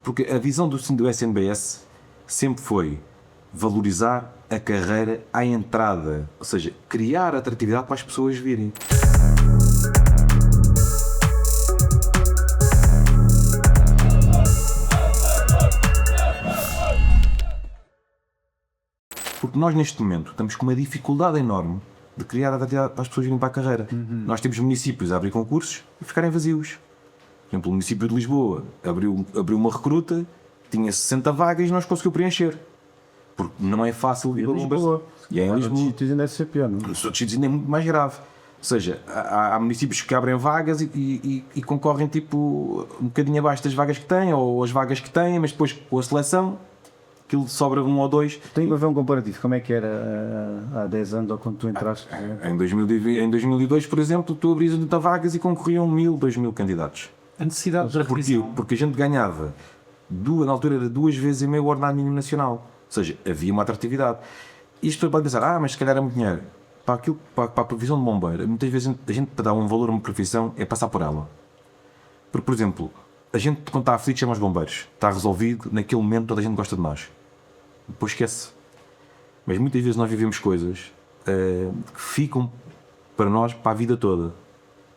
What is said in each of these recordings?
Porque a visão do SNBS sempre foi valorizar a carreira à entrada, ou seja, criar atratividade para as pessoas virem. Porque nós neste momento estamos com uma dificuldade enorme de criar atratividade para as pessoas virem para a carreira. Nós temos municípios a abrir concursos e ficarem vazios. Por exemplo, o município de Lisboa abriu uma recruta, tinha 60 vagas e nós conseguimos preencher. Porque não é fácil ir a Lisboa. E é em Lisboa. Nos sítios ainda deve ser pior, não? Nos outros sítios ainda é muito mais grave. Ou seja, há municípios que abrem vagas e concorrem tipo um bocadinho abaixo das vagas que têm, ou as vagas que têm, mas depois com a seleção, aquilo sobra um ou dois. Tem a ver um comparativo. Como é que era há 10 anos ou quando tu entraste? Em 2002, por exemplo, tu abrias 80 vagas e concorriam 1000, 2000 candidatos. A necessidade de requisição. Porque a gente ganhava, na altura era 2,5 vezes o ordenado mínimo nacional. Ou seja, havia uma atratividade. E as pessoas podem pensar, mas se calhar é muito dinheiro. Para a profissão de bombeiro, muitas vezes a gente para dar um valor a uma profissão é passar por ela. Porque, por exemplo, a gente quando está aflito chama os bombeiros. Está resolvido, naquele momento toda a gente gosta de nós. Depois esquece. Mas muitas vezes nós vivemos coisas que ficam para nós para a vida toda.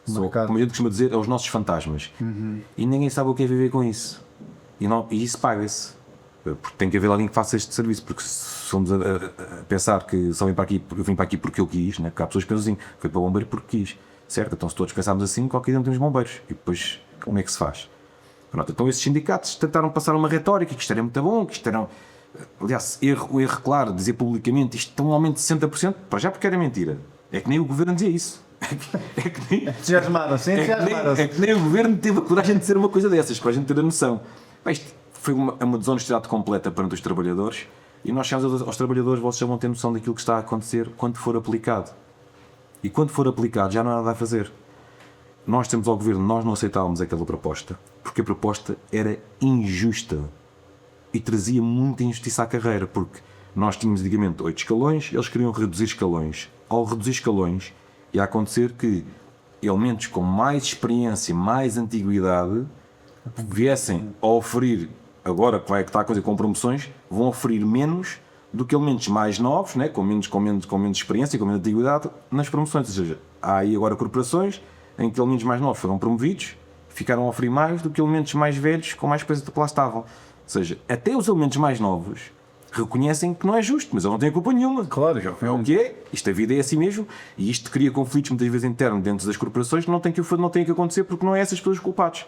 Como a gente costuma dizer, é os nossos fantasmas. E ninguém sabe o que é viver com isso. E isso paga-se. Porque tem que haver alguém que faça este serviço. Porque se somos a pensar que só eu vim para aqui porque eu quis, né? Porque há pessoas que pensam assim, foi para o bombeiro porque quis. Certo? Então se todos pensarmos assim, qualquer dia não temos bombeiros. E depois, como é que se faz? Pronto, então esses sindicatos tentaram passar uma retórica que isto era muito bom, que isto era... Aliás, erro claro, dizer publicamente isto tem um aumento de 60%, para já porque era mentira. É que nem o governo dizia isso. É que nem o governo teve a coragem de dizer uma coisa dessas, para a gente ter a noção. Bem, isto foi uma desonestidade completa perante os trabalhadores e nós chamamos aos trabalhadores, vocês já vão ter noção daquilo que está a acontecer quando for aplicado. E quando for aplicado já não há nada a fazer. Nós temos ao governo, nós não aceitávamos aquela proposta, porque a proposta era injusta. E trazia muita injustiça à carreira, porque nós tínhamos antigamente 8 escalões, eles queriam reduzir escalões. Ao reduzir escalões, ia acontecer que elementos com mais experiência, mais antiguidade, viessem a oferir, agora que está a coisa com promoções, vão oferir menos do que elementos mais novos, né, com menos experiência, com menos antiguidade, nas promoções. Ou seja, há aí agora corporações em que elementos mais novos foram promovidos, ficaram a oferir mais do que elementos mais velhos com mais experiência que lá estavam. Ou seja, até os elementos mais novos reconhecem que não é justo, mas eles não têm culpa nenhuma. Claro, é o que é. Isto, a vida é assim mesmo, e isto cria conflitos muitas vezes internos dentro das corporações que não tem que acontecer porque não é essas pessoas culpadas.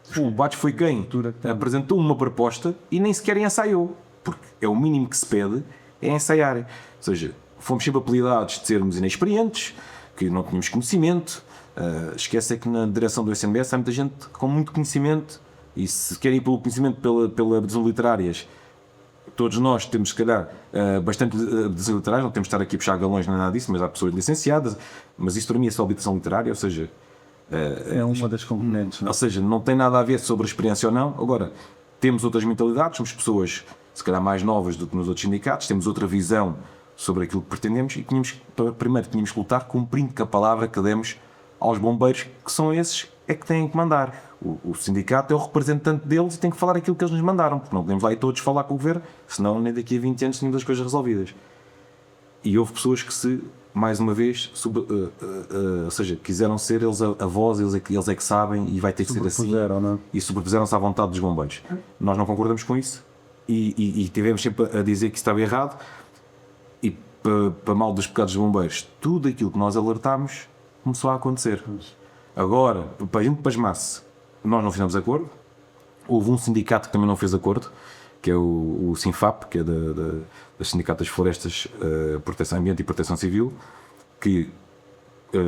Os culpados foi quem apresentou uma proposta e nem sequer ensaiou, porque é o mínimo que se pede, é ensaiar. Ou seja, fomos sempre apelidados de sermos inexperientes, que não tínhamos conhecimento. Esquece é que na direção do SNBS há muita gente com muito conhecimento. E se querem ir pelo conhecimento pela habilitação literárias, todos nós temos, se calhar, bastante habilitação literárias, não temos de estar aqui a puxar galões, não é nada disso, mas há pessoas licenciadas, mas isso para mim é só habilitação literária, ou seja... é uma das componentes. Ou seja, não tem nada a ver sobre a experiência ou não. Agora, temos outras mentalidades, somos pessoas, se calhar, mais novas do que nos outros sindicatos, temos outra visão sobre aquilo que pretendemos e primeiro tínhamos que lutar cumprindo com a palavra que demos aos bombeiros, que são esses é que têm que mandar. O sindicato é o representante deles e tem que falar aquilo que eles nos mandaram, porque não podemos lá ir todos falar com o governo, senão nem daqui a 20 anos tínhamos as coisas resolvidas. E houve pessoas que mais uma vez, ou seja, quiseram ser eles a voz, eles é que sabem e vai ter que ser assim. Não? E sobrepuseram-se à vontade dos bombeiros. Nós não concordamos com isso e tivemos sempre a dizer que isso estava errado e para mal dos pecados dos bombeiros, tudo aquilo que nós alertámos começou a acontecer. Agora, para a gente pasmar-se, nós não fizemos acordo. Houve um sindicato que também não fez acordo, que é o SINFAP, que é das Sindicato das Florestas, Proteção Ambiente e Proteção Civil, que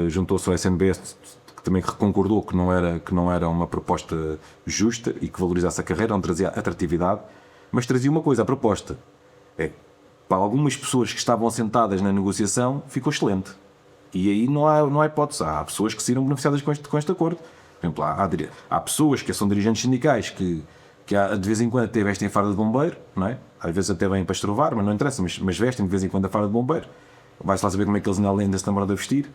juntou-se ao SNBS, que também concordou que não era uma proposta justa e que valorizasse a carreira, onde trazia atratividade, mas trazia uma coisa, a proposta. Para algumas pessoas que estavam assentadas na negociação, ficou excelente. E aí não há hipótese. Há pessoas que saíram beneficiadas com este acordo. Por exemplo, há pessoas que são dirigentes sindicais que de vez em quando até vestem a farda de bombeiro, não é? Às vezes até vêm para estrovar, mas não interessa, mas vestem de vez em quando a farda de bombeiro. Vai-se lá saber como é que eles ainda se namoram de vestir.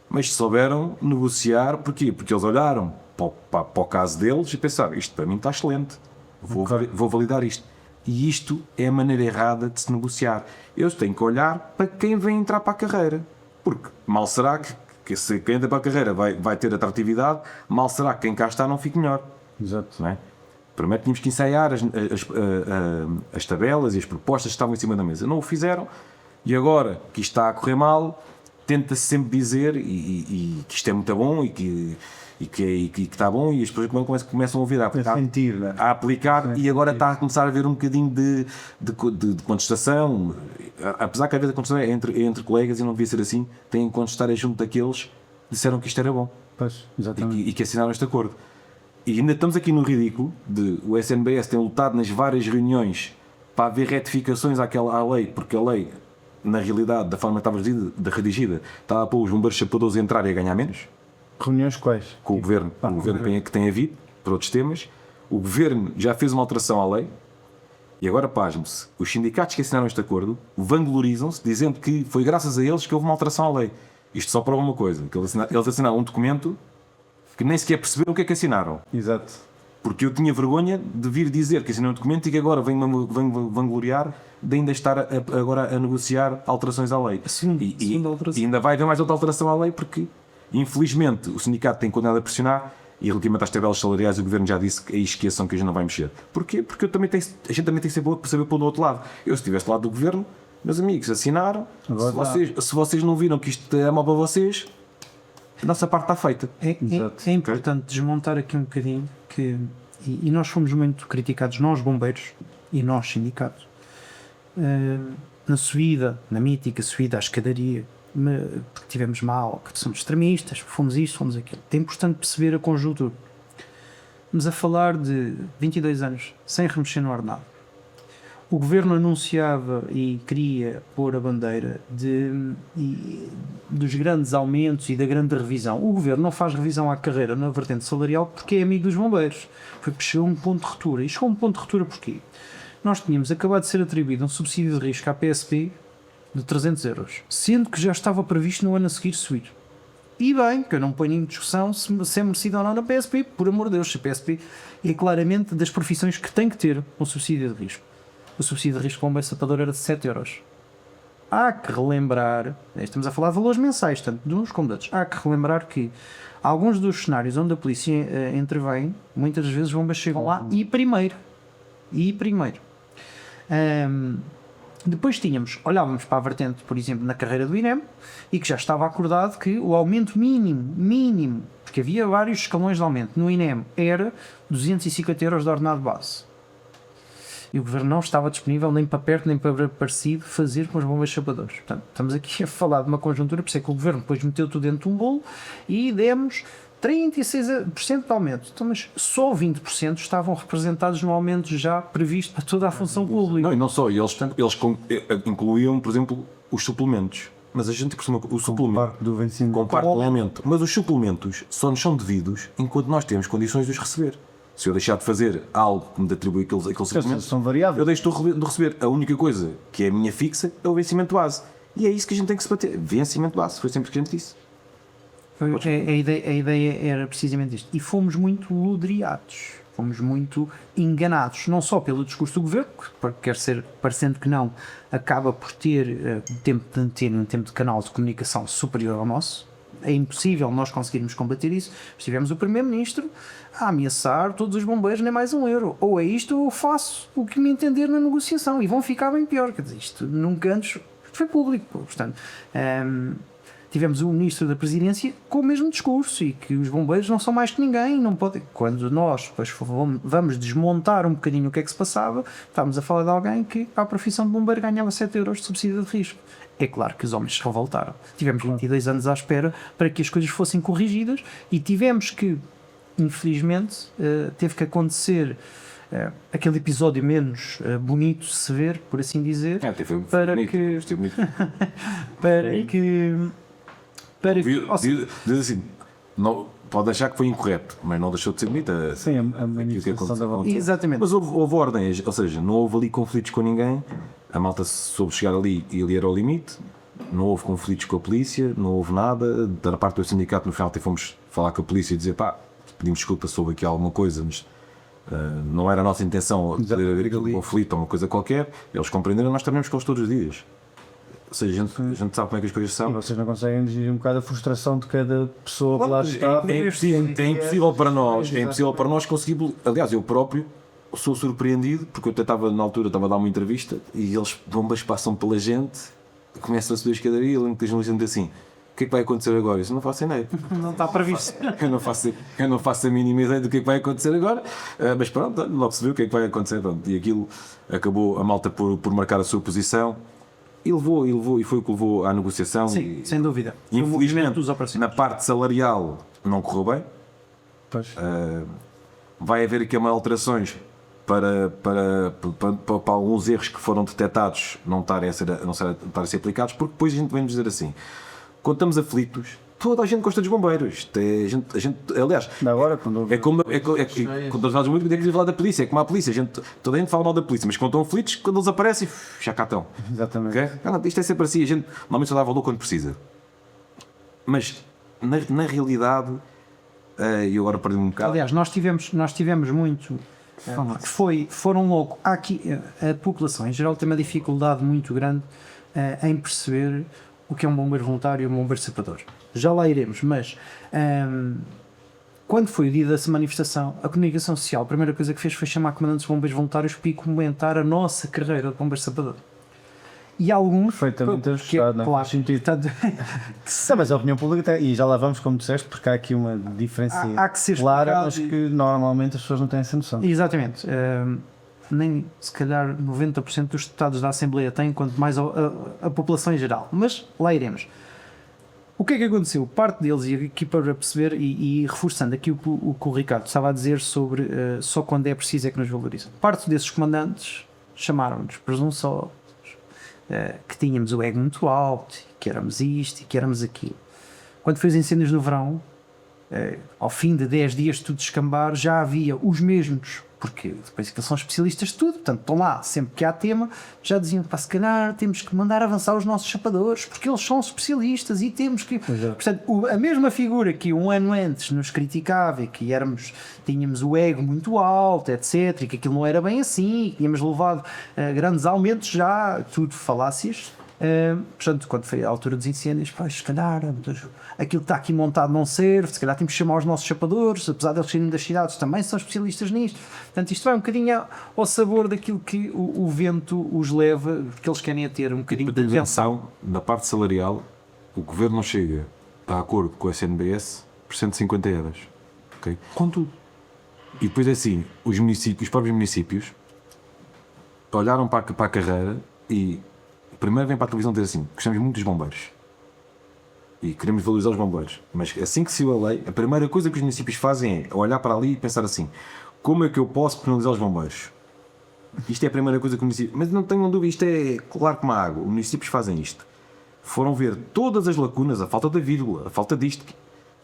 Mas souberam negociar, porquê? Porque eles olharam para o caso deles e pensaram, isto para mim está excelente. vou validar isto. E isto é a maneira errada de se negociar. Eu tenho que olhar para quem vem entrar para a carreira. Porque mal será que se quem entra para a carreira vai ter atratividade, mal será que quem cá está não fique melhor. Exato. Não é? Primeiro tínhamos que ensaiar as tabelas e as propostas que estavam em cima da mesa. Não o fizeram e agora que isto está a correr mal, tenta-se sempre dizer e que isto é muito bom e que está bom, e as pessoas começam a ouvir sentir, né? a aplicar, e agora está a começar a haver um bocadinho de contestação, apesar que às vezes a contestação é entre colegas e não devia ser assim, têm que contestar junto daqueles que disseram que isto era bom Pois, exatamente. e que assinaram este acordo. E ainda estamos aqui no ridículo de o SNBS tem lutado nas várias reuniões para haver retificações à lei, porque a lei, na realidade, da forma que estava redigida, estava a pôr os bombeiros chapadores a entrar e a ganhar menos, Reuniões quais? com o governo, que tem havido, por outros temas. O governo já fez uma alteração à lei e agora, pasme-se, os sindicatos que assinaram este acordo vanglorizam-se, dizendo que foi graças a eles que houve uma alteração à lei. Isto só prova uma coisa, que eles assinaram um documento que nem sequer perceberam o que é que assinaram. Exato. Porque eu tinha vergonha de vir dizer que assinei um documento e que agora venho vangloriar de ainda estar agora a negociar alterações à lei. E ainda vai haver mais outra alteração à lei, porque infelizmente o sindicato tem continuado a pressionar e relativamente às tabelas salariais o governo já disse que esqueçam que a gente não vai mexer. Porquê? Porque a gente também tem que saber pôr do outro lado. Eu, se estivesse do lado do governo, meus amigos, assinaram. Se vocês não viram que isto é mal para vocês, a nossa parte está feita. É importante desmontar aqui um bocadinho e nós fomos muito criticados, nós bombeiros e nós sindicatos, na subida, na mítica subida à escadaria, porque tivemos mal, que somos extremistas, fomos isto, fomos aquilo. É importante perceber a conjuntura. Estamos a falar de 22 anos sem remexer no ordenado. O governo anunciava e queria pôr a bandeira dos grandes aumentos e da grande revisão. O governo não faz revisão à carreira na vertente salarial porque é amigo dos bombeiros. Chegou a um ponto de ruptura. E chegou a um ponto de ruptura porquê? Nós tínhamos acabado de ser atribuído um subsídio de risco à PSP de 300 euros, sendo que já estava previsto no ano a seguir subir. E bem, que eu não ponho em discussão se é merecido ou não na PSP, por amor de Deus, a PSP é claramente das profissões que tem que ter um subsídio de risco. O subsídio de risco de bombeiro sapador era de 7 euros. Há que relembrar, estamos a falar de valores mensais, tanto de uns como de outros, há que relembrar que alguns dos cenários onde a polícia intervém, muitas vezes os bombeiros chegam lá e primeiro. Depois olhávamos para a vertente, por exemplo, na carreira do INEM, e que já estava acordado que o aumento mínimo, porque havia vários escalões de aumento, no INEM era 250 euros de ordenado base. E o governo não estava disponível nem para perto nem para parecido fazer com os bombeiros chapadores. Portanto, estamos aqui a falar de uma conjuntura, por isso é que o governo depois meteu tudo dentro de um bolo e demos 36% de aumento. Então, mas só 20% estavam representados no aumento já previsto para toda a função pública. Não, e não só, eles incluíam, por exemplo, os suplementos. Mas a gente costuma o suplemento Do vencimento. com parte do aumento. Mas os suplementos só nos são devidos enquanto nós temos condições de os receber. Se eu deixar de fazer algo que me atribui aqueles suplementos, São variáveis. eu deixo de receber. A única coisa que é a minha fixa é o vencimento base. E é isso que a gente tem que se bater. Vencimento base. Foi sempre o que a gente disse. A ideia era precisamente isto. E fomos muito ludibriados. Fomos muito enganados. Não só pelo discurso do governo, que quer ser, parecendo que não, acaba por ter um tempo de antena, um tempo de canal de comunicação superior ao nosso. É impossível nós conseguirmos combater isso. Tivemos o Primeiro-Ministro a ameaçar todos os bombeiros nem mais €1. Ou é isto ou eu faço o que me entender na negociação. E vão ficar bem pior. Quer dizer, isto nunca antes foi público. Portanto, tivemos o Ministro da Presidência com o mesmo discurso e que os bombeiros não são mais que ninguém. Não podem. Quando nós depois vamos desmontar um bocadinho o que é que se passava, estávamos a falar de alguém que a profissão de bombeiro ganhava 7 euros de subsídio de risco. É claro que os homens se revoltaram. Tivemos 22 anos à espera para que as coisas fossem corrigidas e tivemos que, infelizmente, teve que acontecer aquele episódio menos bonito de se ver, por assim dizer, Diz assim, não, pode achar que foi incorreto, mas não deixou de ser bonita. Sim, a manifestação da vontade. Exatamente. Mas houve ordens, ou seja, não houve ali conflitos com ninguém, a malta soube chegar ali e ali era o limite, não houve conflitos com a polícia, não houve nada, da parte do sindicato no final até fomos falar com a polícia e dizer pedimos desculpa, soube aqui alguma coisa, mas Não era a nossa intenção Exato. haver aquele conflito ou uma coisa qualquer. Eles compreenderam, nós trabalhamos com eles todos os dias. Ou seja, a gente sabe como é que as coisas E são. vocês não conseguem digerir um bocado a frustração de cada pessoa que lá está. É impossível para nós. É impossível para nós conseguir. Aliás, eu próprio sou surpreendido, porque eu até estava na altura, estava a dar uma entrevista e eles, bombas, passam pela gente, começam a subir a escadaria e eu lembro que a jornalista me diz assim: o que é que vai acontecer agora? Eu não faço ideia. Não está previsto. Eu não faço a mínima ideia do que é que vai acontecer agora, mas pronto, logo se viu o que é que vai acontecer. Pronto. E aquilo acabou a malta por marcar a sua posição e levou, e foi o que levou à negociação. Sim, E, sem dúvida. Foi o movimento infelizmente, dos operacionais. na parte salarial não correu bem. Pois. Vai haver aqui uma alterações para alguns erros que foram detectados não estarem a ser aplicados, porque depois a gente vem dizer assim: quando estamos aflitos, toda a gente gosta dos bombeiros. Aliás, Agora, quando é como quando nós falamos muito, temos que falar da polícia. É como a polícia, toda a gente fala mal da polícia, mas quando estão aflitos, quando eles aparecem, já cá estão. Exatamente. Okay? Isto é sempre assim, a gente normalmente só dá valor quando precisa. Mas na realidade, e agora perdi-me um bocado. Aliás, nós tivemos muito. Foram logo. Há aqui, a população em geral tem uma dificuldade muito grande em perceber o que é um bombeiro voluntário e um bombeiro sapador. Já lá iremos, mas quando foi o dia dessa manifestação, a comunicação social, a primeira coisa que fez foi chamar comandantes de bombeiros voluntários para ir comentar a nossa carreira de bombeiro sapador. E alguns. Perfeitamente ajustado, não é? Claro, Faz sentido. portanto, Não, mas a opinião pública, e já lá vamos, como disseste, porque há aqui uma diferença Há que ser clara, explicado mas que normalmente as pessoas não têm essa noção. exatamente. Nem se calhar 90% dos deputados da Assembleia têm, quanto mais a população em geral. Mas lá iremos. O que é que aconteceu? Parte deles, e aqui para perceber, e reforçando aqui o que o Ricardo estava a dizer sobre só quando é preciso é que nos valorizam. Parte desses comandantes chamaram-nos presunçosos, que tínhamos o ego muito alto, que éramos isto e que éramos aquilo. Quando foi os incêndios no verão, ao fim de 10 dias de tudo descambar, já havia os mesmos, porque depois que eles são especialistas de tudo, portanto estão lá sempre que há tema, já diziam: pá, se calhar temos que mandar avançar os nossos chapadores, porque eles são especialistas e temos que... Portanto, a mesma figura que um ano antes nos criticava e que tínhamos o ego muito alto, etc, e que aquilo não era bem assim, que tínhamos levado grandes aumentos, já tudo falácias. Portanto, quando foi a altura dos incêndios, pá, se calhar aquilo que está aqui montado não serve, se calhar temos que chamar os nossos chapadores, apesar de eles serem das cidades, também são especialistas nisto. Portanto, isto vai um bocadinho ao sabor daquilo que o vento os leva, porque eles querem ter um bocadinho de atenção. Na parte salarial, o governo não chega a acordo com a SNBS por 150 euros. Okay? Com tudo. E depois é assim: os próprios municípios olharam para a carreira e primeiro vem para a televisão dizer assim: gostamos muito dos bombeiros e queremos valorizar os bombeiros, mas assim que saiu a lei, a primeira coisa que os municípios fazem é olhar para ali e pensar assim: como é que eu posso penalizar os bombeiros? Isto é a primeira coisa que o município... Mas não tenham dúvida, isto é claro como a água. Os municípios fazem isto. Foram ver todas as lacunas, a falta da vírgula, a falta disto,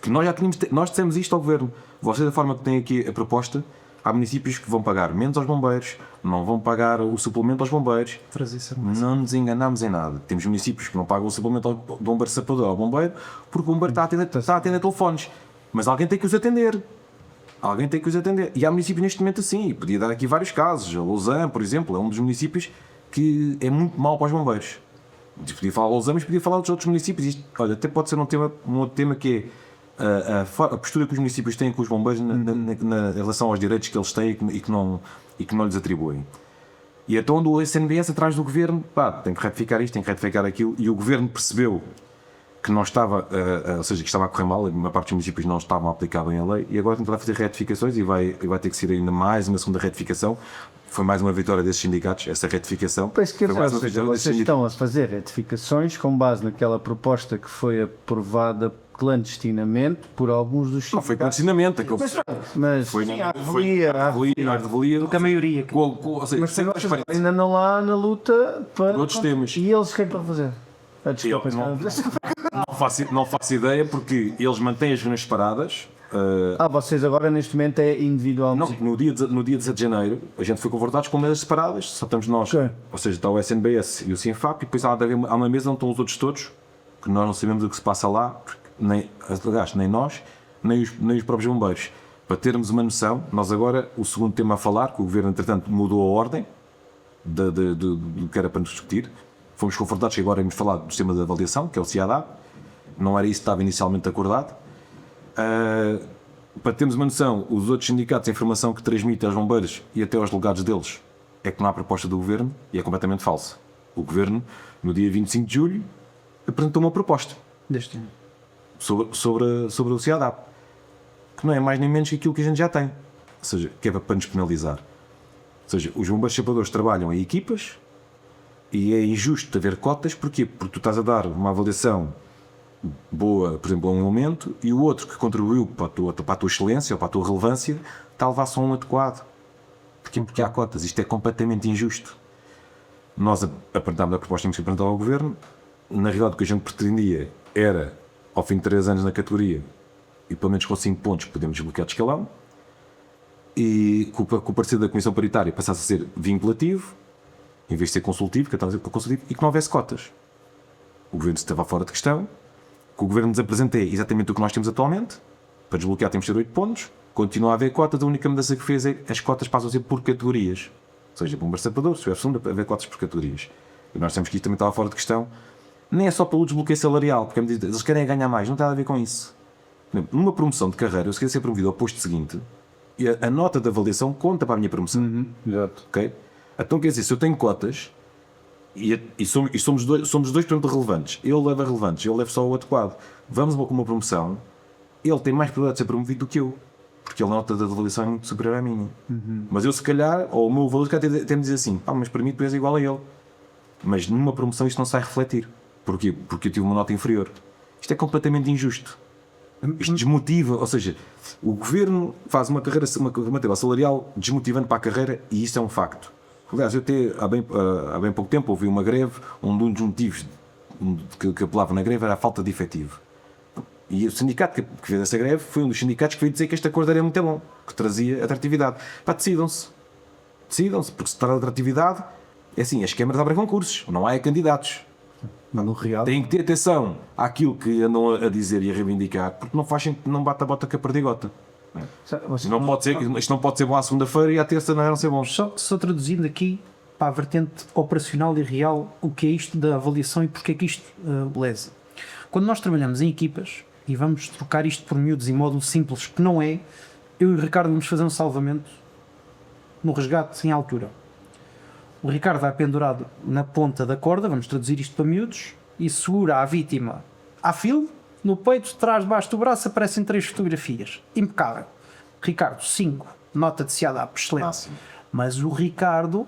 que nós já tínhamos... Nós dissemos isto ao governo. Vocês, da forma que têm aqui a proposta, há municípios que vão pagar menos aos bombeiros, não vão pagar o suplemento aos bombeiros. Não nos enganamos em nada. Temos municípios que não pagam o suplemento ao bombeiro sapador, ao bombeiro, porque o bombeiro está a atender telefones. Mas alguém tem que os atender. E há municípios neste momento assim, e podia dar aqui vários casos. A Lausanne, por exemplo, é um dos municípios que é muito mau para os bombeiros. Podia falar de Lausanne, mas podia falar dos outros municípios. Isto, olha, até pode ser um outro tema que é a postura que os municípios têm com os bombeiros em relação aos direitos que eles têm e que não lhes atribuem. E então o SNBS atrás do governo, pá, tem que retificar isto, tem que retificar aquilo, e o governo percebeu que não estava, ou seja, que estava a correr mal, uma parte dos municípios não estavam a aplicar bem a lei, e agora tentar fazer retificações e vai ter que ser ainda mais uma segunda retificação. Foi mais uma vitória desses sindicatos, essa retificação. Pois que Foi mais uma vocês vitória desses estão a fazer retificações com base naquela proposta que foi aprovada clandestinamente por alguns dos Não foi clandestinamente, aquele mas foi sim, na há revelia, A maioria. ou seja, mas sem agora transparência. ainda não lá na luta para Outros temas. E eles o que é que vão fazer? Desculpa, Não faço ideia, porque eles mantêm as reuniões separadas. vocês agora neste momento é individualmente. Não, no dia 17 de janeiro a gente foi convocados com mesas separadas, só estamos nós, Ok. ou seja, está o SNBS e o CINFAP, e depois há uma mesa onde estão os outros todos, que nós não sabemos o que se passa lá, porque nem nós, nem os próprios bombeiros. para termos uma noção, nós agora, o segundo tema a falar, que o Governo, entretanto, mudou a ordem do que era para nos discutir. Fomos confrontados que agora íamos falar do sistema de avaliação, que é o CIADAP. Não era isso que estava inicialmente acordado. Para termos uma noção, os outros sindicatos, a informação que transmitem aos bombeiros e até aos delegados deles é que não há proposta do Governo e é completamente falsa. O Governo, no dia 25 de julho, apresentou uma proposta Deste ano. sobre o CIADAP, que não é mais nem menos que aquilo que a gente já tem. Ou seja, que é para nos penalizar. Ou seja, os bombeiros sapadores trabalham em equipas e é injusto haver cotas. Porquê? Porque tu estás a dar uma avaliação boa, por exemplo, a um elemento, e o outro que contribuiu para a tua excelência ou para a tua relevância está a levar só um adequado. Porquê? Porque há cotas. Isto é completamente injusto. Nós apresentámos a proposta que se apresentou ao Governo. Na realidade, o que a gente pretendia era, ao fim de 3 anos na categoria, e pelo menos com 5 pontos, podemos desbloquear de escalão, e com o parecer da Comissão Paritária passasse a ser vinculativo, em vez de ser consultivo, que estava a ser consultivo, e que não houvesse cotas. O Governo estava fora de questão. Que o Governo nos apresenta é exatamente o que nós temos atualmente. Para desbloquear temos de ter 8 pontos. Continua a haver cotas. A única mudança que fez é as cotas passam a ser por categorias. Ou seja, bombeiro sapador, se tiver segundo, haver cotas por categorias. E nós temos que isto também estava fora de questão. Nem é só pelo desbloqueio salarial, porque eles querem ganhar mais. Não tem nada a ver com isso. Numa promoção de carreira, eu se quero ser promovido ao posto seguinte, e a nota de avaliação conta para a minha promoção. Exato. Ok? Então quer dizer, se eu tenho cotas e somos dois, por exemplo, relevantes, ele leva relevantes, eu levo só o adequado, vamos com uma promoção, ele tem mais probabilidade de ser promovido do que eu, porque a nota de avaliação é muito superior à minha. Mas eu, se calhar, ou o meu valor, até me diz assim, mas para mim tu és igual a ele. Mas numa promoção isto não se vai refletir. Porquê? Porque eu tive uma nota inferior. Isto é completamente injusto. Isto desmotiva, ou seja, o Governo faz uma carreira, uma tabela salarial desmotivante para a carreira, e isso é um facto. Aliás, eu até há bem pouco tempo ouvi uma greve onde um dos motivos que apelava na greve era a falta de efetivo. E o sindicato que fez essa greve foi um dos sindicatos que veio dizer que este acordo era muito bom, que trazia atratividade. Pá, decidam-se, porque se trata de atratividade, é assim, as câmaras abrem concursos, não há candidatos. No real. Têm que ter atenção àquilo que andam a dizer e a reivindicar, porque não faz sentido, não bate a bota com a perdigota. Não pode ser, isto não pode ser bom à segunda-feira e à terça não ser bom. Só traduzindo aqui para a vertente operacional e real, o que é isto da avaliação e porque é que isto beleza. Quando nós trabalhamos em equipas e vamos trocar isto por miúdos e módulo simples, que não é, eu e o Ricardo vamos fazer um salvamento no resgate sem altura. O Ricardo vai pendurado na ponta da corda, vamos traduzir isto para miúdos, e segura a vítima à fila, no peito, trás, debaixo do braço, aparecem 3 fotografias. Impecável. Ricardo, 5. Nota de CIADAP, excelente. Mas o Ricardo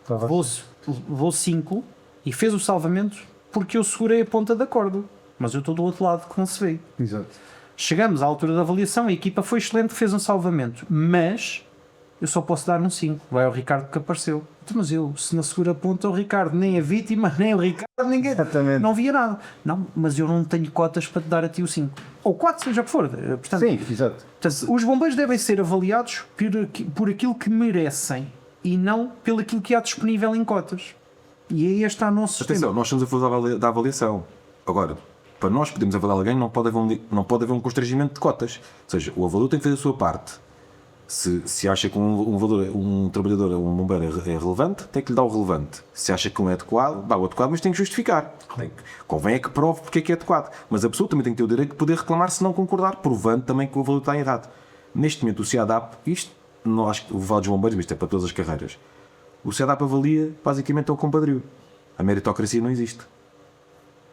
levou 5 e fez o salvamento porque eu segurei a ponta da corda. Mas eu estou do outro lado, que não se vê. Exato. Chegamos à altura da avaliação, a equipa foi excelente, fez um salvamento. Mas eu só posso dar um 5. Vai ao Ricardo que apareceu. Então, mas eu, se não segura a ponta, o Ricardo, nem a vítima, nem o Ricardo, ninguém. Exatamente. Não via nada. Não, mas eu não tenho cotas para te dar a ti o 5. Ou 4, seja o que for. Portanto, Sim, exato. portanto, os bombeiros devem ser avaliados por aquilo que merecem e não pelo aquilo que há disponível em cotas. E aí está o nosso sistema. Atenção, nós estamos a falar da avaliação. Agora, para nós podermos avaliar alguém, não pode haver um constrangimento de cotas. Ou seja, o avaliador tem que fazer a sua parte. Se acha que um trabalhador, um bombeiro é relevante, tem que lhe dar o relevante. Se acha que um é adequado, dá o adequado, mas tem que justificar. Convém é que prove porque é que é adequado. Mas a pessoa também tem que ter o direito de poder reclamar se não concordar, provando também que o avaliador está errado. Neste momento, o CIADAP, isto, não acho que o Vale dos Bombeiros, mas isto é para todas as carreiras, o CIADAP avalia basicamente é o compadrio. A meritocracia não existe.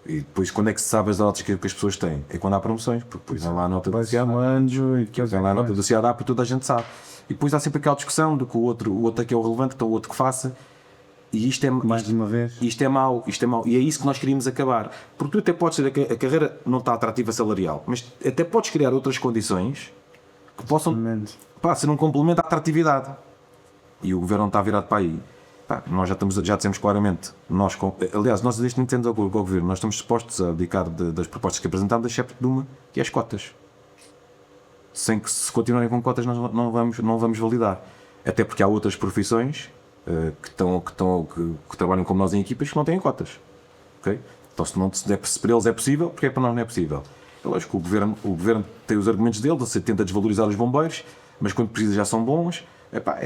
E depois, quando é que se sabe as notas que as pessoas têm? É quando há promoções, porque depois vem lá a nota do vem lá a nota do CIADAP e toda a gente sabe. E depois há sempre aquela discussão de que o outro é que é o relevante, então o outro que faça. E isto é mais de uma vez. Isto é mau. E é isso que nós queríamos acabar. Porque tu até podes ser, a carreira não está atrativa salarial, mas até podes criar outras condições que possam ser um complemento à atratividade. E o governo não está virado para aí. Nós já dissemos claramente, aliás, nós desde muito temos ao governo, nós estamos dispostos a abdicar das propostas que apresentámos, exceto de uma, que é as cotas. Sem que, se continuarem com cotas, nós não vamos validar. Até porque há outras profissões que trabalham como nós em equipas que não têm cotas. Okay? Então, se para eles é possível, porque para nós não é possível. É lógico que o governo tem os argumentos dele, você tenta desvalorizar os bombeiros, mas quando precisa já são bons. Epá,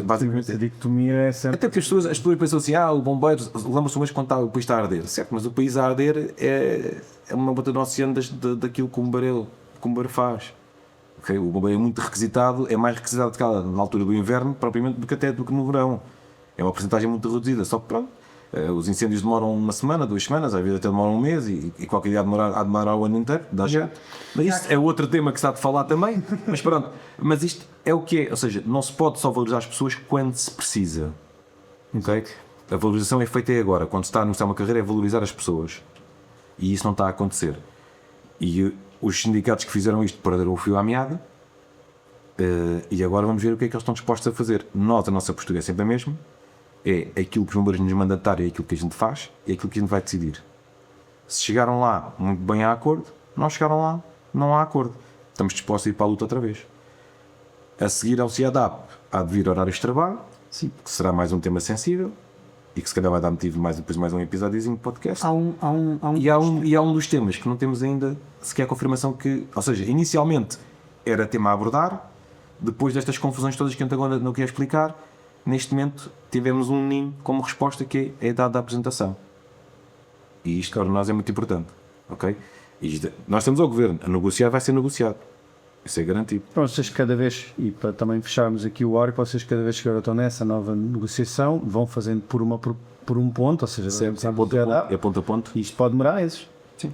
basicamente. A dicotomia é sempre. Até porque as pessoas pensam assim, o bombeiro, lembra-se mais quando o país está a arder. Certo, mas o país a arder é uma bota no oceano daquilo que o bombeiro faz. Okay? O bombeiro é muito requisitado, é mais requisitado na altura do inverno, propriamente, do que no verão. É uma porcentagem muito reduzida, só que pronto. Os incêndios demoram uma semana, 2 semanas, às vezes até demoram um mês e qualquer dia há de demorar o ano inteiro, dá jeito. Mas isto é outro tema que se há de falar também, mas pronto. Mas isto é o que é, ou seja, não se pode só valorizar as pessoas quando se precisa. Okay? A valorização é feita agora, quando se está a iniciar uma carreira é valorizar as pessoas. E isso não está a acontecer. E os sindicatos que fizeram isto perderam o fio à meada e agora vamos ver o que é que eles estão dispostos a fazer. Nós, a nossa postura é sempre a mesma. É aquilo que os bombeiros nos mandatários, é aquilo que a gente faz, é aquilo que a gente vai decidir. Se chegaram lá muito bem a acordo, não chegaram lá, não há acordo. Estamos dispostos a ir para a luta outra vez. A seguir ao CIADAP há de vir horários de trabalho, Sim. que será mais um tema sensível e que se calhar vai dar motivo depois mais um episódiozinho de podcast. E há um dos temas que não temos ainda sequer a confirmação que, ou seja, inicialmente era tema a abordar, depois destas confusões todas que a gente agora não quer explicar, neste momento tivemos um NIM como resposta que é a idade da apresentação. E isto para nós é muito importante. Ok? Nós estamos ao governo, a negociar vai ser negociado. Isso é garantido. Então, vocês cada vez, e para também fecharmos aqui o arco, vocês cada vez que agora estão nessa nova negociação, vão fazendo por um ponto, ou seja, É ponto a ponto. Isto pode demorar meses. Sim.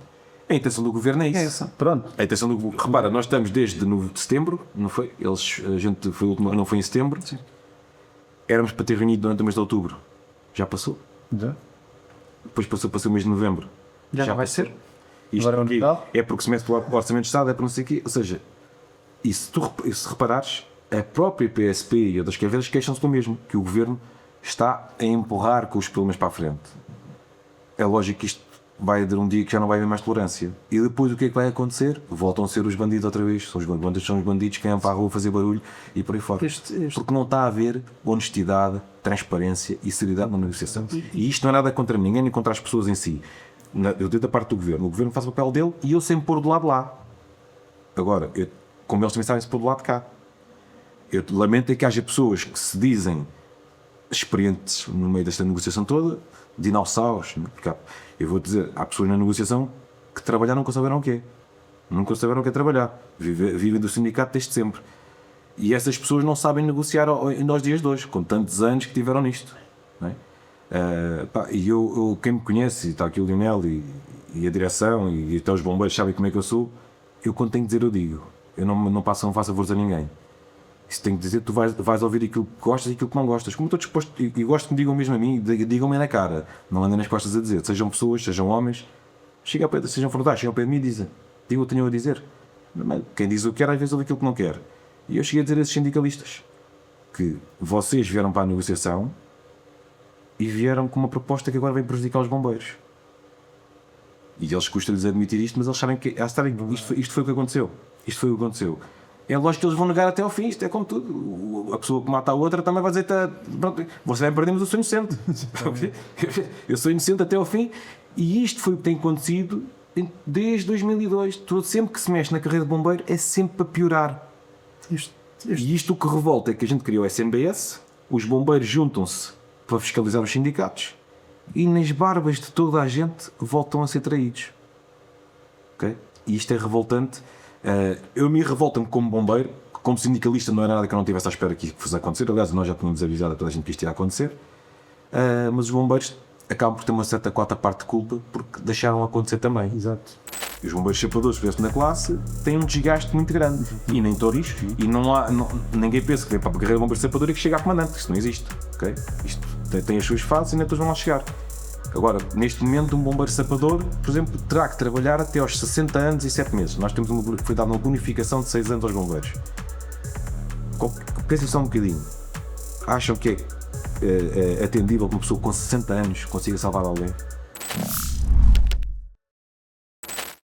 A intenção do governo é isso. É essa. Pronto. A intenção do repara, nós estamos desde de setembro, não foi? A gente foi o último, não foi em setembro. Sim. Éramos para ter reunido durante o mês de outubro. Já passou. Já. Depois passou o mês de novembro. Já vai passou. ser. Isto Agora é o aqui Natal? é porque se mete para o Orçamento de Estado, é para não sei o quê. Ou seja, e se reparares, a própria PSP e outras caveiras queixam-se do mesmo, que o governo está a empurrar com os problemas para a frente. É lógico que isto vai haver um dia que já não vai haver mais tolerância. E depois o que é que vai acontecer? Voltam a ser os bandidos outra vez. São os bandidos que vêm para a rua fazer barulho e por aí fora. Porque não está a haver honestidade, transparência e seriedade na negociação. E isto não é nada contra ninguém, nem contra as pessoas em si. Eu digo da parte do governo. O governo faz o papel dele e eu sempre pôr do lado de lá. Agora, como eles também sabem se pôr do lado de cá. Eu lamento é que haja pessoas que se dizem experientes no meio desta negociação toda, dinossauros. Porque eu vou dizer, há pessoas na negociação que trabalhar nunca souberam o quê. Nunca souberam o que é trabalhar. Vivem do sindicato desde sempre. E essas pessoas não sabem negociar nos dias de hoje, com tantos anos que tiveram nisto. Não é? E quem me conhece, está aqui o Lionel e a direção e até os bombeiros sabem como é que eu sou. Eu quando tenho que dizer eu digo. Eu não faço favores a ninguém. Isso tenho que dizer, tu vais ouvir aquilo que gostas e aquilo que não gostas. Como estou disposto, e gosto que me digam mesmo a mim, digam-me na cara, não andem nas costas a dizer, sejam pessoas, sejam homens, sejam frontais, chegam ao pé de mim e dizem, digo o que tenho a dizer. Quem diz o que quer, às vezes ouve aquilo que não quer. E eu cheguei a dizer a esses sindicalistas que vocês vieram para a negociação e vieram com uma proposta que agora vem prejudicar os bombeiros. E eles custam-lhes admitir isto, mas eles sabem que isto foi o que aconteceu. Isto foi o que aconteceu. É lógico que eles vão negar até ao fim, isto é como tudo. A pessoa que mata a outra também vai dizer, pronto, você vai perder, mas eu sou inocente. Eu sou inocente até ao fim. E isto foi o que tem acontecido desde 2002. Sempre que se mexe na carreira de bombeiro é sempre para piorar. E isto o que revolta é que a gente criou o SNBS, os bombeiros juntam-se para fiscalizar os sindicatos e nas barbas de toda a gente voltam a ser traídos. Okay? E isto é revoltante. Eu me revolto-me como bombeiro, como sindicalista não era nada que eu não tivesse à espera que isso fosse acontecer. Aliás, nós já tínhamos avisado a toda a gente que isto ia acontecer. Mas os bombeiros acabam por ter uma certa quarta parte de culpa porque deixaram acontecer também. Exato. E os bombeiros sapadores, por exemplo, na classe, têm um desgaste muito grande. E nem todos, e ninguém pensa que vem para a carreira de bombeiro sapador e que chega a comandante. Isso não existe. Okay? Isto tem as suas fases e nem todos vão lá chegar. Agora, neste momento, um bombeiro sapador, por exemplo, terá que trabalhar até aos 60 anos e 7 meses. Nós temos foi dada uma bonificação de 6 anos aos bombeiros. Pensem só um bocadinho. Acham que é atendível que uma pessoa com 60 anos consiga salvar alguém?